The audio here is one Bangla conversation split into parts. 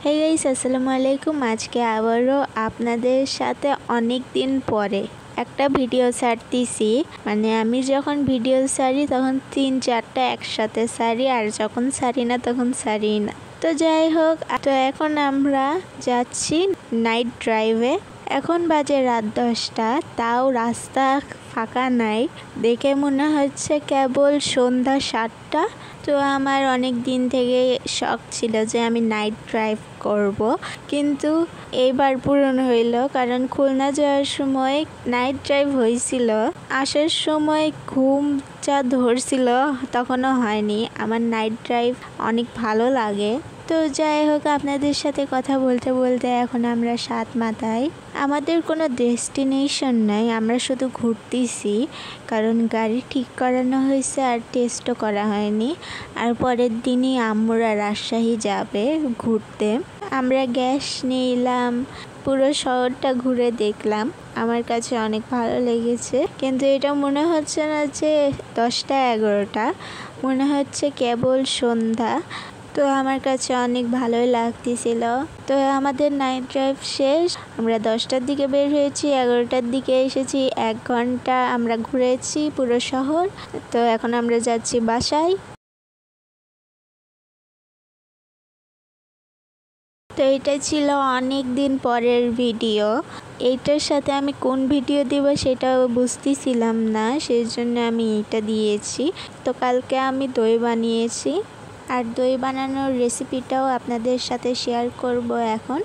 হে গাইস, আসসালামু আলাইকুম। আজকে আবারও আপনাদের সাথে অনেক দিন পরে একটা ভিডিও ছাড়তেছি। মানে আমি যখন ভিডিও ছাড়ি তখন 3-4টা একসাথে ছাড়ি, আর যখন ছাড়ি না তখন ছাড়ি না। তো যাই হোক, তো এখন আমরা যাচ্ছি নাইট ড্রাইভে। এখন বাজে রাত 10টা, তাও রাস্তা ফাঁকা নাই, দেখে মনে হচ্ছে কেবল সন্ধ্যা 7টা। তো আমার অনেক দিন থেকে শখ ছিল যে আমি নাইট ড্রাইভ করব, কিন্তু এইবার পূরণ হইল। কারণ খুলনা যাওয়ার সময় নাইট ড্রাইভ হয়েছিল, আসার সময় ঘুম যা ধরছিল তখনও হয়নি। আমার নাইট ড্রাইভ অনেক ভালো লাগে। তো যাই হোক, আপনাদের সাথে কথা বলতে বলতে এখন আমরা সাত মাথায়। আমাদের কোনো ডেস্টিনেশন নাই, আমরা শুধু ঘুরতেছি, কারণ গাড়ি ঠিক করানো হয়েছে আর টেস্টও করা হয়নি। আর পরের দিনই আমরা রাজশাহী যাবে ঘুরতে। আমরা গ্যাস নিলাম, পুরো শহরটা ঘুরে দেখলাম। আমার কাছে অনেক ভালো লেগেছে, কিন্তু এটা মনে হচ্ছে না যে 10টা-11টা, মনে হচ্ছে কেবল সন্ধ্যা। তো আমার কাছে অনেক ভালোই লাগতেছিল। তো আমাদের নাইট ড্রাইভ শেষ, আমরা 10টার দিকে বের হয়েছি, 11টার দিকে এসেছি। 1 ঘন্টা আমরা ঘুরেছি পুরো শহর। তো এখন আমরা যাচ্ছি বাসায়। তো এটা ছিল অনেক দিন পরের ভিডিও। এইটার সাথে আমি কোন ভিডিও দিব সেটাও বুঝতেছিলাম না, সেই জন্য আমি এটা দিয়েছি। তো কালকে আমি দই বানিয়েছি, আর দই বানানোর রেসিপিটাও আপনাদের সাথে শেয়ার করব। এখন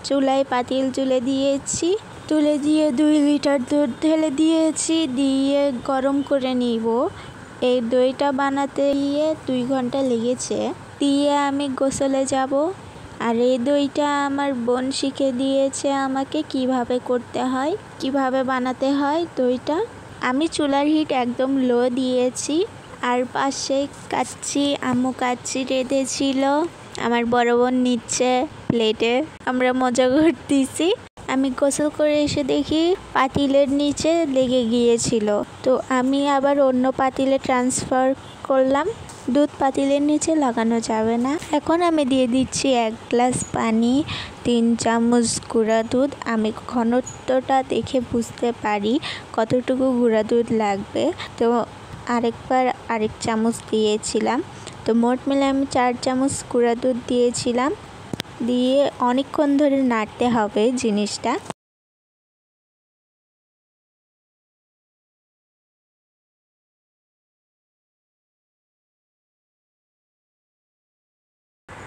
চুলায় পাতিল তুলে দিয়েছি, তুলে দিয়ে 2 লিটার দুধ ঢেলে দিয়েছি, দিয়ে গরম করে নিব। এই দইটা বানাতে গিয়ে 2 ঘন্টা লেগেছে। দিয়ে আমি গোসলে যাব। আর এই দইটা আমার বোন শিখে দিয়েছে আমাকে কিভাবে করতে হয়, কিভাবে বানাতে হয় দইটা। আমি চুলার হিট একদম লো দিয়েছি, আর পাশে কাচ্চি, আম্মু কাচ্চি রেঁধেছিল, আমার বড় বোন নিচ্ছে প্লেটে, আমরা মজা করতেছি। আমি গোসল করে এসে দেখি পাতিলের নিচে লেগে গিয়েছিল। তো আমি আবার অন্য পাতিলে ট্রান্সফার করলাম। দুধ পাতিলের নিচে লাগানো যাবে না। এখন আমি দিয়ে দিচ্ছি 1 গ্লাস পানি, 3 চামচ গুঁড়া দুধ। আমি ঘনত্বটা দেখে বুঝতে পারি কতটুকু গুঁড়া দুধ লাগবে, তো আরেকবার 1 চামচ দিয়েছিলাম। তো মোট মিলে আমি 4 চামচ গুঁড়া দুধ দিয়েছিলাম। দিয়ে অনেকক্ষণ ধরে নাড়তে হবে জিনিসটা।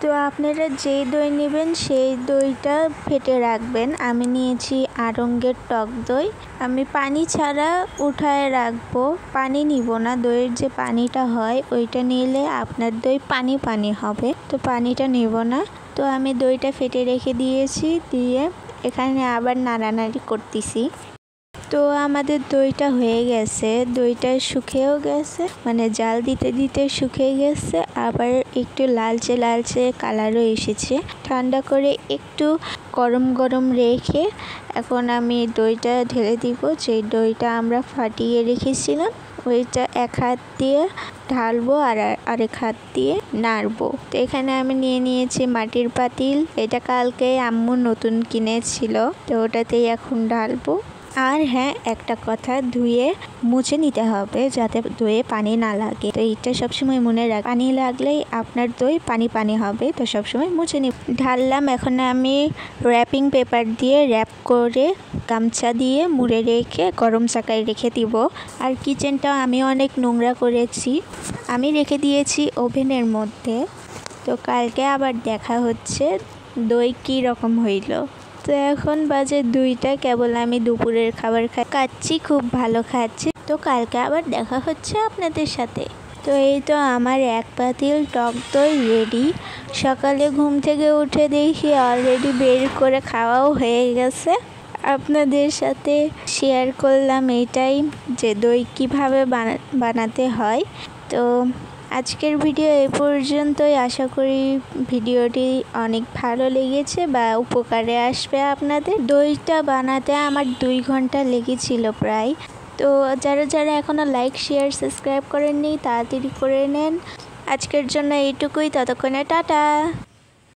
তো আপনারা যেই দই নেবেন সেই দইটা ফেটে রাখবেন। আমি নিয়েছি আড়ংগের টক দই। আমি পানি ছাড়া উঠায় রাখবো, পানি নিব না। দইয়ের যে পানিটা হয় ওইটা নিলে আপনার দই পানি পানি হবে, তো পানিটা নিব না। তো আমি দইটা ফেটে রেখে দিয়েছি, দিয়ে এখানে আবার নাড়ানাড়ি করতেছি। তো আমাদের দইটা হয়ে গেছে, দইটা শুকিয়েও গেছে, মানে জাল দিতে দিতে শুকিয়ে গেছে, আবার একটু লালচে লালচে কালারও এসেছে। ঠান্ডা করে একটু গরম গরম রেখে এখন আমি দইটা ঢেলে দিব। যেই দইটা আমরা ফাটিয়ে রেখেছিলাম ওইটা 1 হাত দিয়ে ঢালবো আর আরেক হাত দিয়ে নাড়বো। তো এখানে আমি নিয়ে নিয়েছি মাটির পাতিল, এটা কালকে আম্মু নতুন কিনেছিল, তো ওটাতেই এখন ঢালবো। আর হ্যাঁ, একটা কথা, ধুয়ে মুছে নিতে হবে যাতে দইয়ে পানি না লাগে। তো এইটা সবসময় মনে রাখ, পানি লাগলেই আপনার দই পানি পানি হবে, তো সবসময় মুছে নিব। ঢাললাম, এখন আমি র্যাপিং পেপার দিয়ে র্যাপ করে গামছা দিয়ে মুড়ে রেখে গরম চাকায় রেখে দিব। আর কিচেনটাও আমি অনেক নোংরা করেছি, আমি রেখে দিয়েছি ওভেনের মধ্যে। তো কালকে আবার দেখা হচ্ছে দই কী রকম হইল। তো এখন বাজে 2টা, কেবল আমি দুপুরের খাবার খাচ্ছি, খুব ভালো খাচ্ছি। তো কালকে আবার দেখা হচ্ছে আপনাদের সাথে। তো এই তো আমার 1 পাতিল টক দই রেডি। সকালে ঘুম থেকে উঠে দেখি অলরেডি বের করে খাওয়াও হয়ে গেছে। আপনাদের সাথে শেয়ার করলাম এটাই, যে দই কীভাবে বানাতে হয়। তো আজকের ভিডিও এই পর্যন্তই। আশা করি ভিডিওটি অনেক ভালো লেগেছে বা উপকারে আসবে আপনাদের। দইটা বানাতে আমার 2 ঘন্টা লেগেছিল প্রায়। তো যারা যারা এখনও লাইক শেয়ার সাবস্ক্রাইব করেননি তাড়াতাড়ি করে নেন। আজকের জন্য এইটুকুই, ততক্ষণে টাটা।